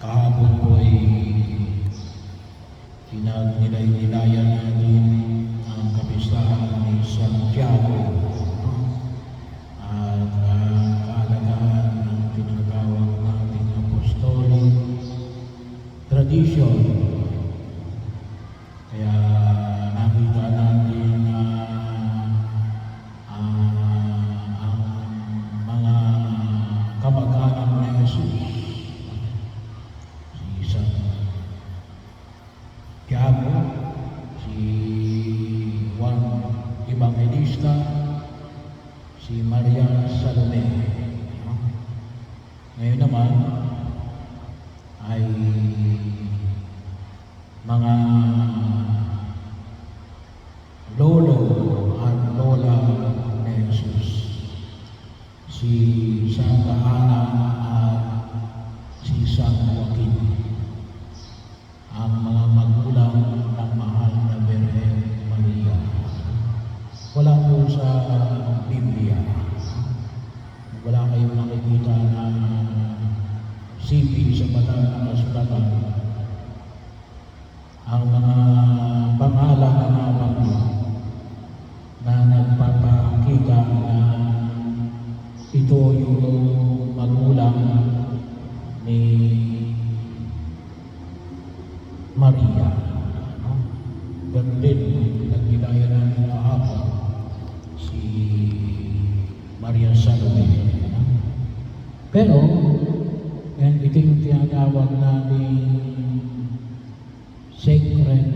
Kahapon po ay nilayan natin ang kapistahan ni Santiago at ang kahalagahan ng tinatawag nating apostolic tradition. Kaya nakita natin na ang mga kamag-anak ni Jesus, si Santiago, si Juan Evangelista, si Maria Salome. Ngayon naman ay mga lolo at lola ni Jesus, si Santa Ana at si San Joaquin, ang mga magulang ng mahal na Birhen Maria. Wala po sa Biblia. Wala kayong nakikita na sipi sa banal na kasulatan ang mga pangalan na nabanggit na nagpapakita na ito yung magulang ni Maria. Ganun din, nagbilaya namin kahapon si Maria Salome. Pero, ito yung tinatawag natin sacred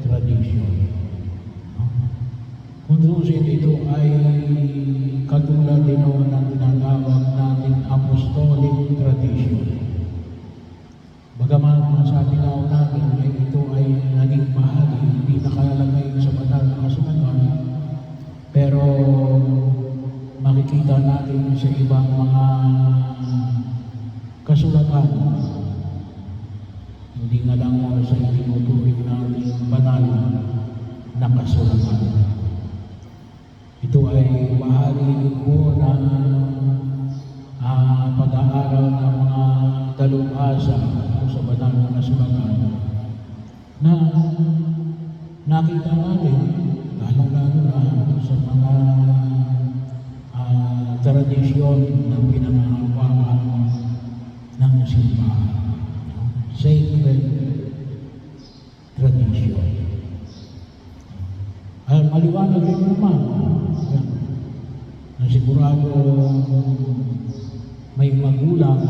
tradition. Kung tusin, ito ay katulad din ng tinatawag natin apostolic tradition. Bagaman masabi na natin ay ito ay naging bahagi, hindi nakalagay sa banal na kasulatan, pero makikita natin sa ibang mga kasulatan, hindi nga lang sa itinuturing natin banal na kasulatan. Ito ay bahagi din po ng pag-aaral ng mga dalubhasa sa banal na kasulatan na nakita natin, lalong-lalo na sa mga tradisyon na pinangahawakan ng simbahan. Sacred tradition. Maliwanag din naman na sigurado may magulang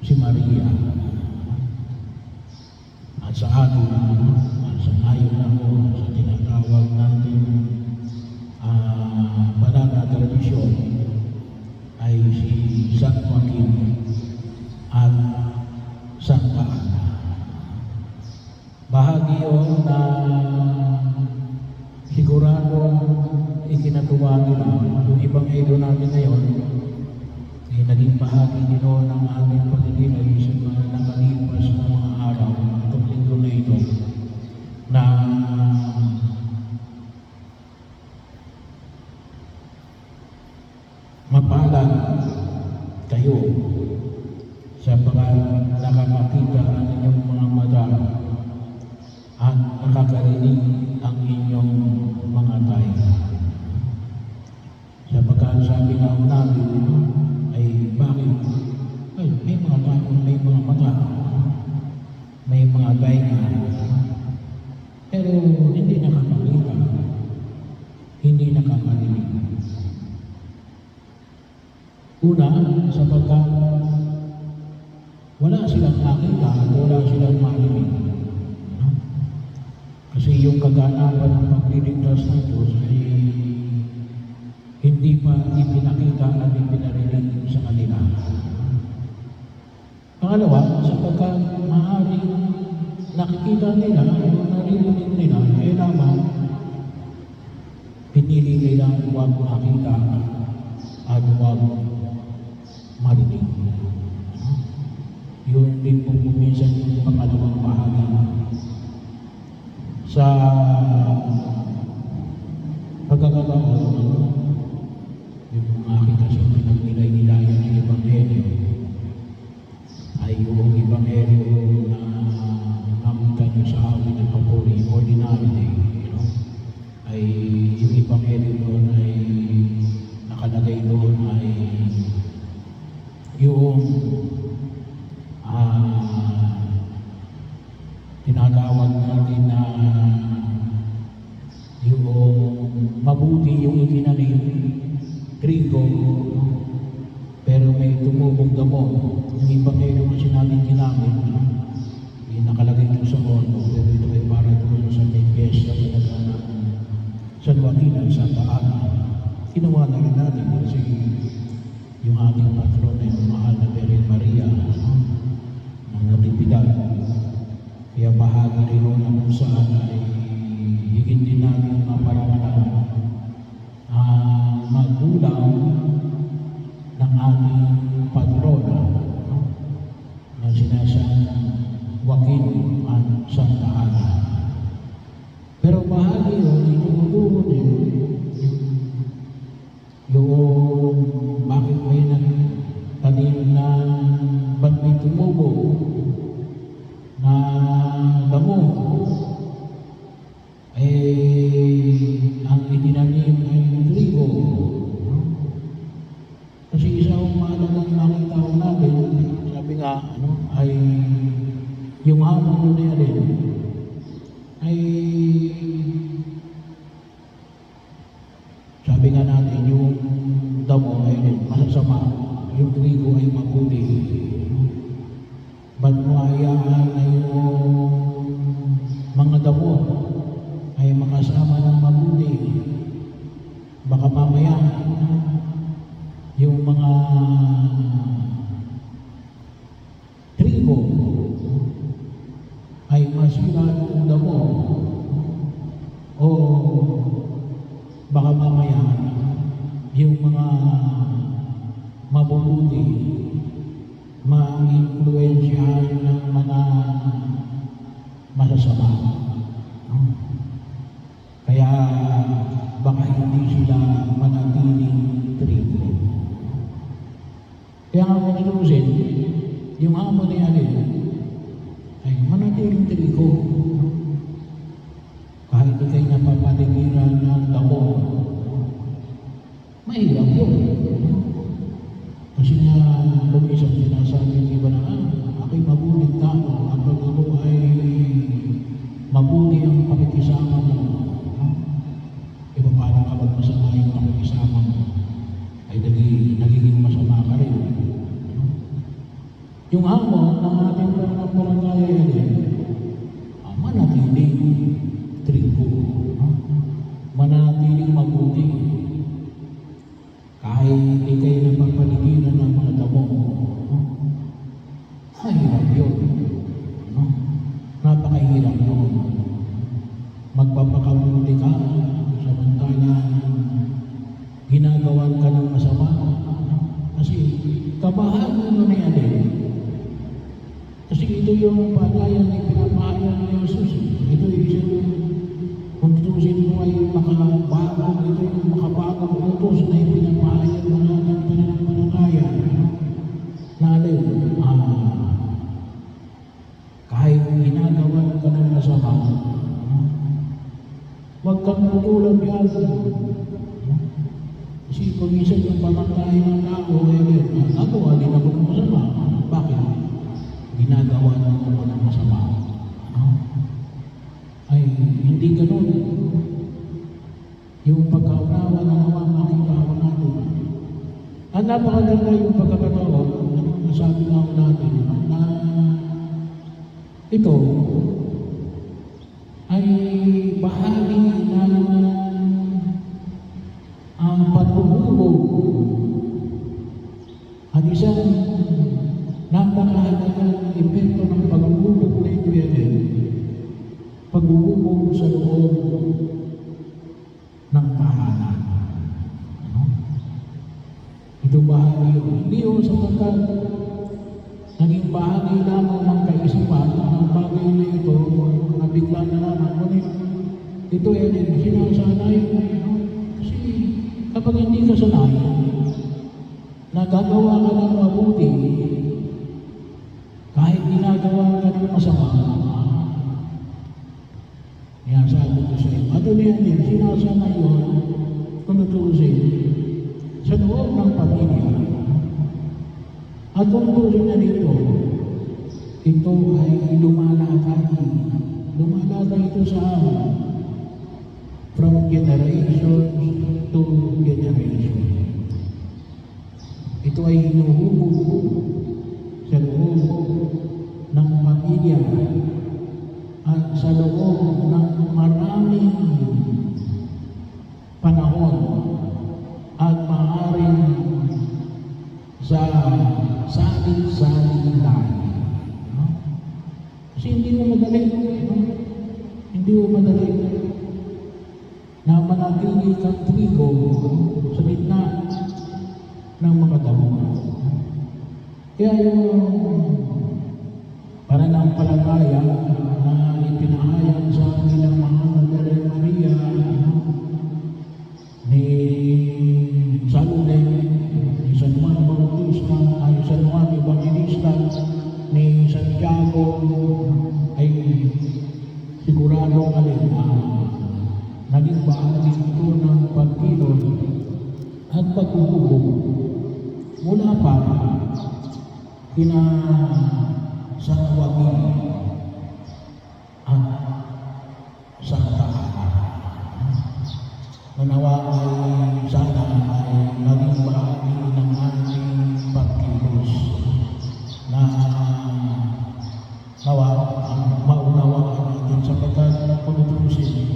si Maria at sa atin, sa ayon ako sa tinatawag natin banal na tradisyon ay si San Joaquin at Santa Ana. Bahagi yun na sigurado ikinatuwa nila yung ibang ego natin ngayon ay naging bahagi din ng aming pagdilay sa mga nakalipas na mga araw itong linggo na ito na mapalad kayo sapagkat nakakakita ang inyong mga mata at nakakarinig ang inyong mga tayo. Sapagkat sabi nga namin ay bakit? Ay, may mga tao, may mga mata, may mga tainga, pero hindi nakakakita, hindi nakakarinig. Una, sapagkat wala silang makita at wala silang marinig. Kasi yung kaganapan ng pagliligtas ng Diyos ay hindi pa ipinakita at ipinarinig sa kanila. Pangalawa, sapagkat maaaring nakikita nila o narinig nila, kaya naman pinili nilang huwag makita at huwag marinig. Yun din po kuminsan yung pangalawang bahagi. Sa pagkakataon, yung mga aking kasi pinagnilay-nilayan ng Ebanghelyo ay yung ah, tinatawag natin na yung mabuti yung itinanim, trigo, pero may tumubong damo. Yung ibanghelyo kasi natin ginamit, yung nakalagay doon sa mono, pero ito ay para doon sa may fiesta talaga ng San Joaquin at Santa Ana. Ginawa na rin natin kasi yung ating patron ay mahal na Virgen Maria ng Natividad. Kaya bahagi rin na kung saan ay higit din natin maparamdam ang magulang ng ating patrona na sinasang Joaquin at Santa Ana. Pero bahagi yun, ituturo din yung bakit may nagtanim na ba't may tumubo na damo. Ang itinanim ay trigo. Kasi isa ang mahalagang nakita ko natin, sabi nga, ay yung hamon na yan ay sabi nga natin, yung damo ay masasama, yung trigo ay mabuti. Ba't mo hayaan na yung mga damo ay makasama ng mabuti? Baka mamaya yung mga trigo ay masira ng damo, o baka mamaya yung mga mabubuti ma-influensyahan ng mga masasama. Kaya baka hindi sila manatiling trigo. Kaya nga kung ilusin, yung hamon na yan ay manatiling trigo. Kahit di kayo napapaligiran ng damo, mahirap yun. Kasi nga, kung isang sinasabi ng iba na, ako'y mabuting tao, at pag ako ay mabuti ang pakikisama mo, iba parang kapag masama yung pakikisama mo, ay nagiging masama ka rin. Yung hamon ng ating pananampalataya yan, manatiling trigo, manatiling mabuti. Kahit hindi kayo napapaligiran ng mga damo, mahirap yun. Napakahirap yun. Magpapakabuti ka, samantalang ginagawan ka ng masama. Kasi kabahagi mo na yan Kasi ito yung panayan na pinapahayag ni Jesus. Ito yung kung tutusin mo ay makabagong, ito yung makabagong utos na ipinapahayag mo natin pananampalataya. Na kahit ginagawa ka ng masama, huwag kang tutulad yan. Kasi kung minsan yung pamantahin ng tao, nagawa din ako ng masama. Bakit? Ginagawa ng ako ng masama. Ay, hindi ganun. Yung pagkaunawa na naman makita ako natin. Ang napakaganda yung pagkakataon, nasabi nga ako natin, na ito ay bahagi ng ang pagbubugbog at isang napakahalagang epekto ng pagbubugbog na ito yan pagbubugbog sa loob ng tahanan. Ito bahagi yun. Hindi yun sapagkat naging bahagi lamang ng kaisipan ng bagay na ito na bigla na naman. Ngunit ito yan sinasanay. Kasi kapag hindi ka sanay, nagagawa ka ng mabuti, kahit ginagawa ka ng masama, yan sabi ko sa iyo. At ito yan sinasanay yun, kung natutusin, sa loob ng pamilya, At kung tuloy na dito, ito ay lumalakay ito sa from generation to generation. Ito ay hinuhubog sa loob ng pamilya at sa loob ng maraming panahon at maaaring sa saling-saling lahi. No? Kasi hindi mo madali. No? Hindi mo madali na manatili kang trigo sa gitna ng mga damo. Kaya yung pananampalataya na ipinahayag sa amin ng mga Mother Maria, ni Salome, ni San Juan Bautista, ay San Juan Evangelista, ni Santiago, ay sigurado alin naging bahagi ito ng pagkilos at paghuhubog mula pa kina San Joaquin at Santa Ana. Nanawa ay sana ay maging bahagi ng ating pagkilos na nawa maunawaan natin sapagkat punutusin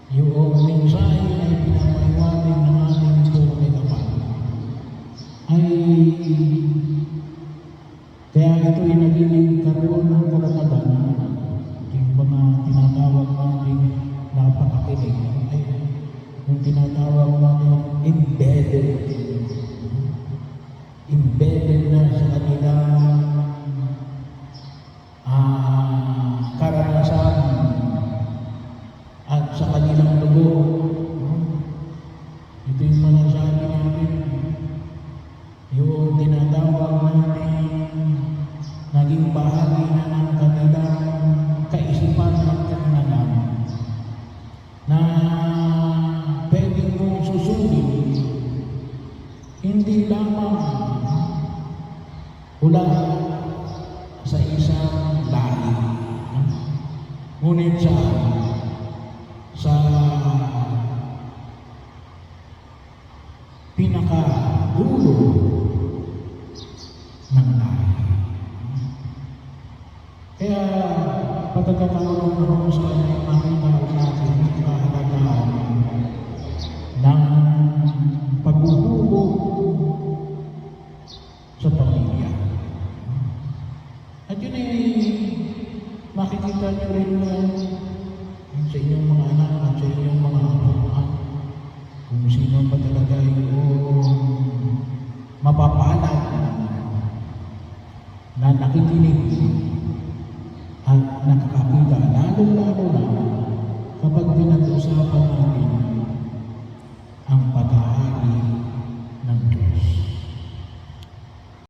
yung mensahe ay pinapaiwatig ng ating tunay na Panginoon ay kaya ito ay naging karoon ng karapatan yung mga tinatawag natin napakakinig ay yung tinatawag natin embedded na sa kanilang karanasan at sa kanilang dugo. Ito yung manasabi natin, yung tinatawag natin naging bahagi na ng kanilang kaisipan at kaninagan na pwedeng mong susundin hindi lamang mula sa isang lahi, ngunit sa pinakadulo ng lahi. Kaya pagkakataon mo sa makita natin ang kahalagahan ng paghuhubog sa pamilya. At yun ay makikita nyo rin sa inyong mga anak at sa inyong mga apo kung sino ba talaga yung mapapalad na nakikinig at nakakapit